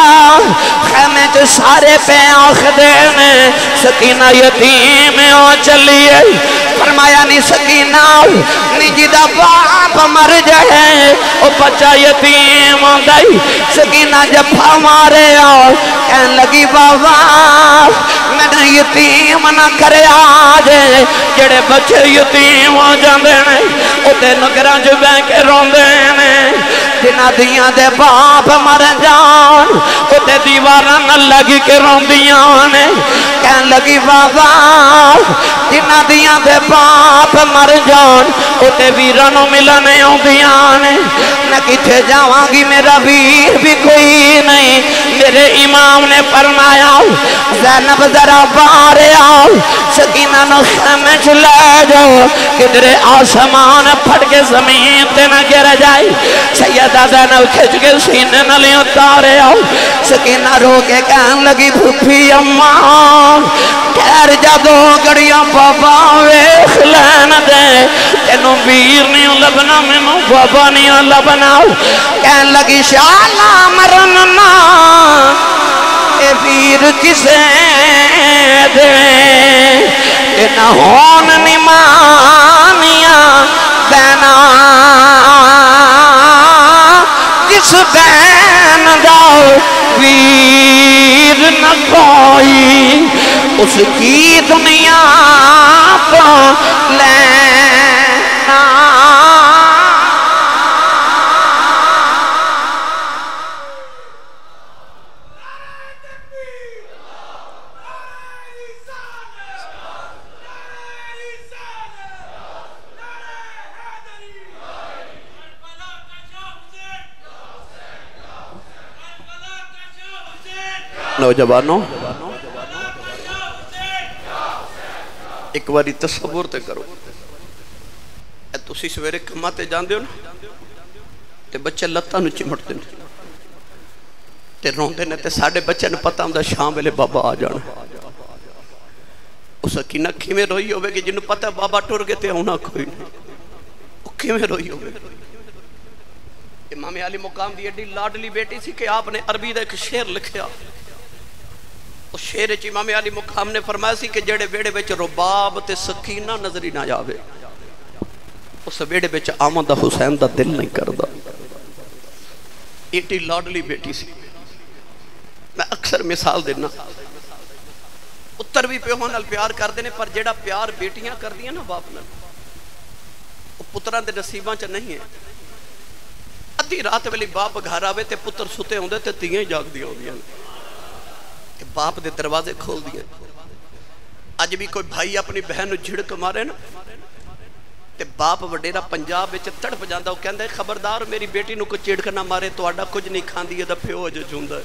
خیمے چ سارے پہ آخدے نے سکینہ یتیم آ چلیے۔ فرمایا نہیں سکینہ نہیں جدا باپ مر جائے او بچہ یتیم آدائی۔ سکینہ جفا مارے آؤ، کہنے لگی بابا میں یتیم نہ کرے آجے، جڑے بچے یتیم آ جاندے نے او تے نگراں جو بے کے روندے نے، جنہ دیاں دے باپ مر جان او تے دیواراں نہ لگی کے روندیاں نے۔ کہنے لگی بابا جنہ دیاں دے باپ مر جان او تے ویرانوں ملنے ہوندیاں نے۔ میں کتھے جاواں گی میرا ویر بھی کوئی نہیں۔ میرے امام نے فرمایا زینب ذرا باہر آؤ، سکینہ نو خیمے چ لے جاؤ، کدھر آسمان پھٹ کے زمین تے نہ گر جائے۔ سیدہ زینب کھچ کے سینے نہ اتارے آؤ۔ سکینہ رو کے کہنے لگی پھوپھی اماں ٹھہر جا دو گھڑیاں بابا ویکھ لین دے، تینوں ویر نہیں لبنا مینوں بابا نہیں لبنا۔ کہنے لگی شالا مرنا اے ویر کسے دے، اے نہ ہون نمانیاں دینا جس بین داؤ ویر نہ کوئی، اس کی دنیا کو لینا۔ نوجوانوں ایک باری تصور تے کرو، اے تسی سویرے کماں تے جاندے ہو نا تے بچے لتاں نو چمٹ دے تے روندے نے تے ساڈے بچے نو پتہ ہوندا شام ویلے بابا آ جانا۔ او سکینہ کیویں روئی ہوے گی جنوں پتہ بابا ٹر گئے تے آنا کوئی نہیں، او کیویں روئی ہوے گی۔ امام علی مقام دی ایڈی لاڈلی بیٹی سی کہ آپ نے عربی دا ایک شعر لکھیا۔ اس شعر وچ امام علی مقام نے فرمایا سی کہ جڑے ویڑے وچ رباب تے سکینہ نظر ہی نہ جاوے اس ویڑے وچ آمن دا حسین دا دل نہیں کردا۔ ایڈی لاڈلی بیٹی سی۔ میں اکثر مثال دینا، پتر بھی پیو نال پیار کردے نے، پر جڑا پیار بیٹیاں کردیاں نا باپ نال او پتراں دے نصیباں چ نہیں ہے۔ ادھی رات ویلے باپ گھر آوے تے پتر ستے ہوندے تے تیاں ہی جاگدیاں ہوندیاں کہ باپ دے دروازے کھول دیے۔ اج بھی کوئی بھائی اپنی بہن نو جھڑک مارے نا تے باپ وڈیرا پنجاب وچ تڑپ جاندا، او کہندا ہے خبردار میری بیٹی نو کوئی چڑک نہ مارے، تہاڈا کچھ نہیں کھاندی اے دا پیو اج جوندا ہے۔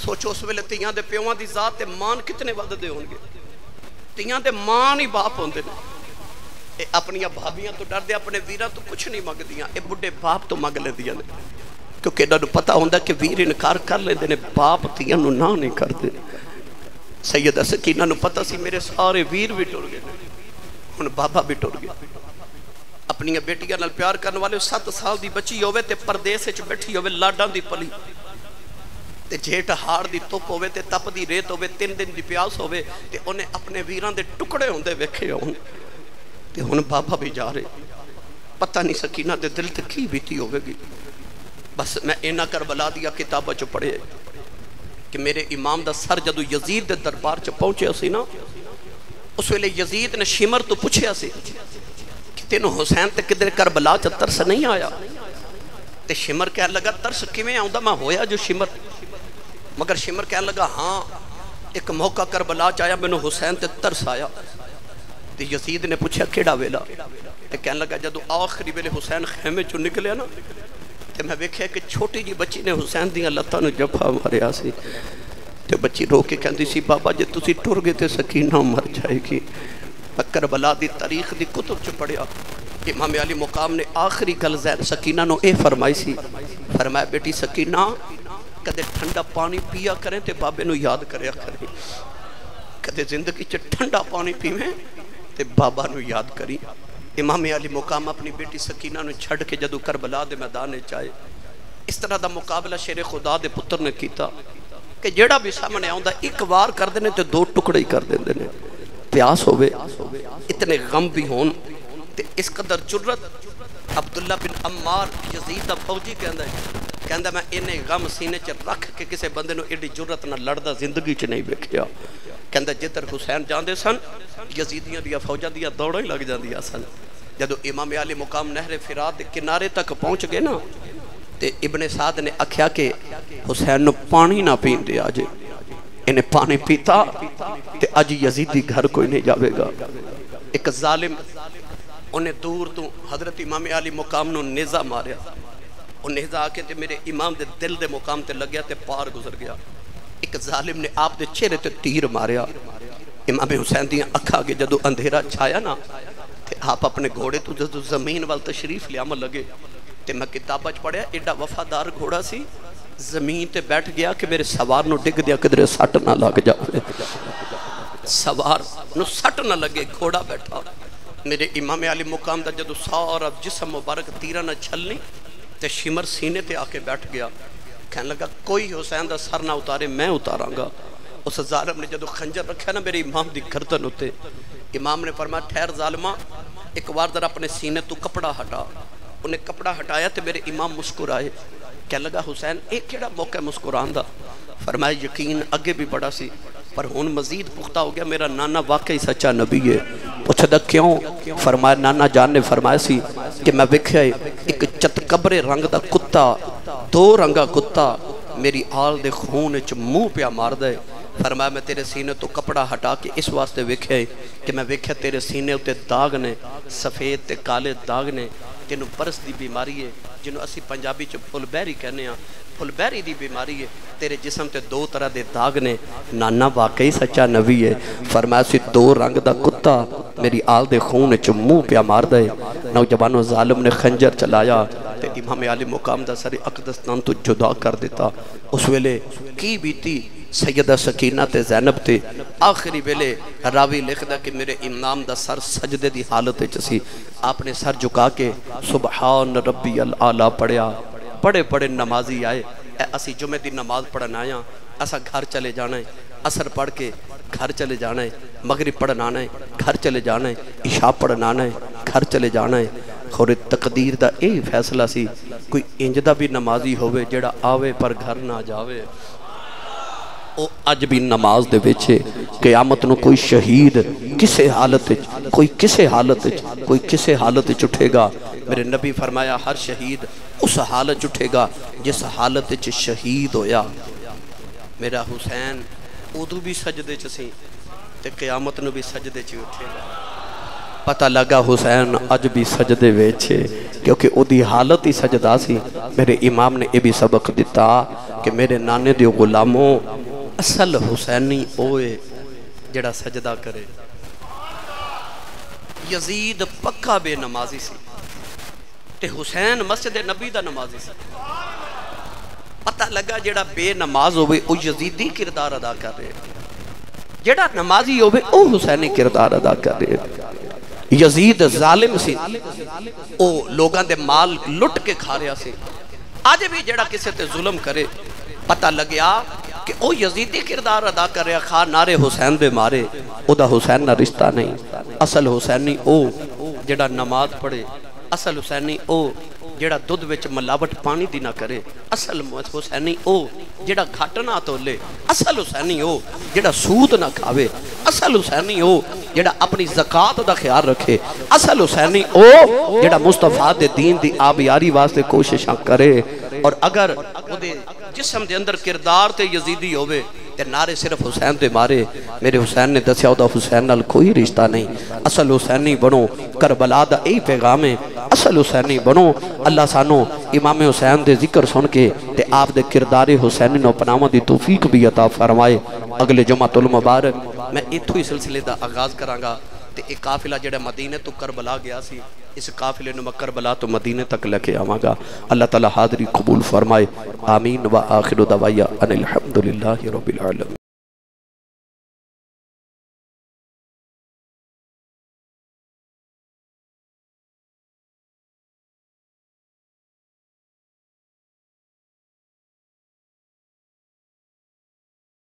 سوچو اس ویلے تیاں دے پیواں دی ذات تے مان کتنے وددے ہون گے۔ تیاں دے مان ہی باپ ہوندے نے۔ اے اپنی بھابیاں تو ڈردے اپنے ویراں تو کچھ نہیں منگدیاں، اے بڈھے باپ تو منگ لیندیاں نے، کیونکہ انہاں نوں پتہ ہوندا کہ ویر انکار کر لیندے نے، باپ تیاں نوں نہ نہیں کردے۔ سیدہ سکینہ نوں پتہ سی میرے سارے ویر بھی ٹر گئے، ہن بابا بھی ٹر گیا۔ اپنی بیٹیاں نال پیار کرنے والے 7 سال دی بچی ہوئے تے پردیس وچ بیٹھی ہوئے لاڈاں دی پلی تے جھیٹ ہاڑ دی تپ ہوئے تے تپ دی ریت ہوئے، 3 دن دی پیاس ہوئے تے انہیں اپنے ویراں دے ٹکڑے ہوندے ویکھے ہون تے ہن بابا بھی جا رہے۔ پتہ نہیں سکینہ دے دل تے کی بیتی ہوئے گی۔ بس میں اینا کربلا دیا کتابہ چو پڑھے کہ میرے امام دا سر جدو یزید دے دربار چو پہنچے اسی نا، اس ویلے یزید نے شمر تو پوچھے اسی کہ تینوں حسین تے کدھر کربلا چا ترس نہیں آیا؟ تے شمر کہنے لگا ترس کیویں آؤں میں ہویا جو شمر، مگر شمر کہنے لگا ہاں ایک موقع کربلا چایا میں نے حسین تے ترس آیا۔ تے یزید نے پوچھا کیڑا ویلا؟ تے کہنے لگا جدو آخری ویلے حسین خیمے چو نکلیا نا تے میں ویکھیا کہ چھوٹی جی بچی نے حسین دیاں لتاں نو جفا ماریا سی، تے بچی رو کے کہندی سی بابا جے تسی ٹر گئے تے سکینہ مر جائے گی۔ کربلا دی تاریخ دی کتب چ پڑھیا، امام علی مقام نے آخری گل زین سکینہ نو اے فرمائی سی، فرمایا بیٹی سکینہ کدے ٹھنڈا پانی پیا کریں تے بابے نو یاد کریا کریں، کدے زندگی چ ٹھنڈا پانی پیویں تے بابا نو یاد کری۔ امام علی مقام اپنی بیٹی سکینہ نو چھڑ کے جدو کربلا دے میدان چائے، اس طرح دا مقابلہ شیر خدا دے پتر نے کیتا کہ جیڑا بھی سامنے آؤں ایک وار کر دینے تے دو ٹکڑے ہی کر دینے، پیاس ہوئے اتنے غم بھی ہون تے اس قدر جرت۔ عبداللہ بن عمار یزید دا فوجی کہندہ میں انہیں غم سینے چ رکھ کے کسے بندے نو ایڈی جرت نہ لڑدا زندگی چ نہیں ویکھیا۔ کہندہ جدھر حسین جاندے سن یزیدیاں دیا فوجاں دیا دوڑیں لگ جاندیا سن۔ جدو امام علی مقام نہر فرات دے کنارے تک پہنچ گئے نا تے ابن سعد نے آکھیا کہ حسین نو پانی نہ پین دے آجے، انہیں پانی پیتا تے اج یزیدی گھر کوئی نہیں جاوے گا۔ ایک ظالم انہیں دور تو حضرت امام علی مقام نو نیزہ ماریا، وہ نیزہ آکے تے میرے امام دے دل دے مقام تے لگیا تے پار گزر گیا۔ ایک ظالم نے آپ دے چہرے تے تیر ماریا۔ امام حسین دیاں اکھا کے جدو اندھیرا چھایا نا تے آپ اپنے گھوڑے تو جدو زمین وال تشریف لیام لگے تے میں کتابہ پڑھیا ایڈا وفادار گھوڑا سی زمین تے بیٹھ گیا کہ میرے سوار نو ڈگ دیا کدھر سٹ نہ لگ جاوے، سوار نو سٹ نہ لگے، گھوڑا بیٹھا۔ میرے امام علی مقام دا جدو سارا جسم مبارک تیرہ نہ چھلنی تے شمر سینے تے آکے بیٹھ گیا، کہنے لگا کوئی حسین دا سر نہ اتارے میں اتاراں گا۔ اس ظالم نے جدو خنجر رکھا نا میرے امام دی گردن ہوتے، امام نے فرمایا ٹھہر ظالمہ ایک وار ذرا اپنے سینے تو کپڑا ہٹا۔ انہیں کپڑا ہٹایا تے میرے امام مسکرائے، کہنے لگا حسین ایک کیڑا موقع مسکران دا؟ فرمایا یقین اگے بھی بڑا سی پر ہون مزید پختہ ہو گیا، میرا نانا واقعی سچا نبی ہے۔ پوچھا دا کیوں؟ فرمایا نانا جان نے فرمایا سی کہ میں وکھیا ایک چتکبر رنگ دا کتا، دو رنگا کتا میری آل دے خون وچ منہ پیا مار دے۔ فرمایا میں تیرے سینے تو کپڑا ہٹا کے اس واسطے وکھیا کہ میں وکھیا تیرے سینے اتے داغ نے، سفید تے کالے داغ نے، تینوں برس دی بیماری ہے جنہوں اسی پنجابی چ پھل بہری کہنے ہیں، پھل بہری دی بیماری ہے، تیرے جسم تے دو طرح دے داغ نے، نانا واقعی سچا نبی ہے۔ فرمایا سی دو رنگ دا کتا میری آل دے خون وچ منہ پیا مار دے۔ نوجوانوں ظالم نے خنجر چلایا تے امام علی مقام دا سر اقدستان تو جدا کر دیتا۔ اس ویلے کی بیتی سیدہ سکینہ تے زینب تے، آخری ویلے راوی لکھدا کہ میرے امام دا سر سجدے دی حالت چسی، آپ نے سر جھکا کے سبحان ربی العالی پڑھیا۔ بڑے بڑے نمازی آئے، اسی جمعہ دی نماز پڑھنا آیا، اسا گھر چلے جانا ہے، عصر پڑھ کے گھر چلے جانا ہے، مغرب پڑھنا آنا ہے گھر چلے جانا ہے، عشاء پڑھنا آنا ہے گھر چلے جانا ہے۔ خور تقدیر دا اے فیصلہ سی کوئی انجدہ بھی نمازی ہوئے جڑا آوے پر گھر نہ جاوے۔ او اج بھی نماز دے بیچے قیامت نو کوئی شہید کسے حالت کوئی کسے حالت کوئی کسے حالت اٹھے گا۔ میرے نبی فرمایا ہر شہید اس حالت اٹھے گا جس حالت شہید ہویا۔ میرا حسین ادو بھی سجدے چسی تے قیامت نو بھی سجدے چ اٹھے گا۔ پتہ لگا حسین اج بھی سجدے ویچے کیونکہ او دی حالت ہی سجدہ سی۔ میرے امام نے یہ بھی سبق دیتا کہ میرے نانے دیو غلاموں اصل حسینی اوئے جڑا سجدہ کرے۔ یزید پکا بے نمازی سی تے حسین مسجد نبی دا نمازی سی۔ پتہ لگا جڑا بے نماز ہوئے او یزیدی کردار ادا کر رہے، جڑا نمازی ہوئے او حسینی کردار ادا کر رہے۔ یزید ظالم سی، او لوگاں دے مال لٹ کے کھا رہا سی۔ آج بھی جڑا کسے تے ظلم کرے پتہ لگیا کہ او یزیدی کردار ادا کر رہا، خواہ نعرے حسین دے مارے، او دا حسین نہ رشتہ نہیں۔ اصل حسینی او جڑا نماز پڑھے، اصل حسینی او جڑا دودھ وچ ملاوٹ پانی دی نہ کرے، اصل حسینی او جڑا گھٹ نہ تولے، اصل حسینی او جڑا سود نہ کھاوے، اصل حسینی او جڑا اپنی زکات دا خیال رکھے، اصل حسینی او جڑا مصطفیٰ دے دین دی آبیاری واسطے کوششاں کرے۔ اور اگر او دے جسم دے اندر کردار تے یزیدی ہوئے تے نعرے صرف حسین دے مارے، میرے حسین نے دسیا دا حسین نال کوئی رشتہ نہیں، اصل حسینی بنو، کربلا دا ای پیغام ہے، اصل حسینی بنو۔ اللہ سانو امام حسین دے ذکر سن کے تے آپ دے کردار حسینی نو اپناون دی توفیق بھی عطا فرمائے۔ اگلے جمعۃ المبارک میں ایتھوں ہی سلسلے دا آغاز کراں گا تے ایک قافلہ جڑا مدینے تو کربلا گیا سی، اس قافلے نو میں کربلا تو مدینے تک لے کے آواں گا۔ اللہ تعالی حاضری قبول فرمائے، آمین و آخر دعوایا ان الحمدللہ رب العالمین۔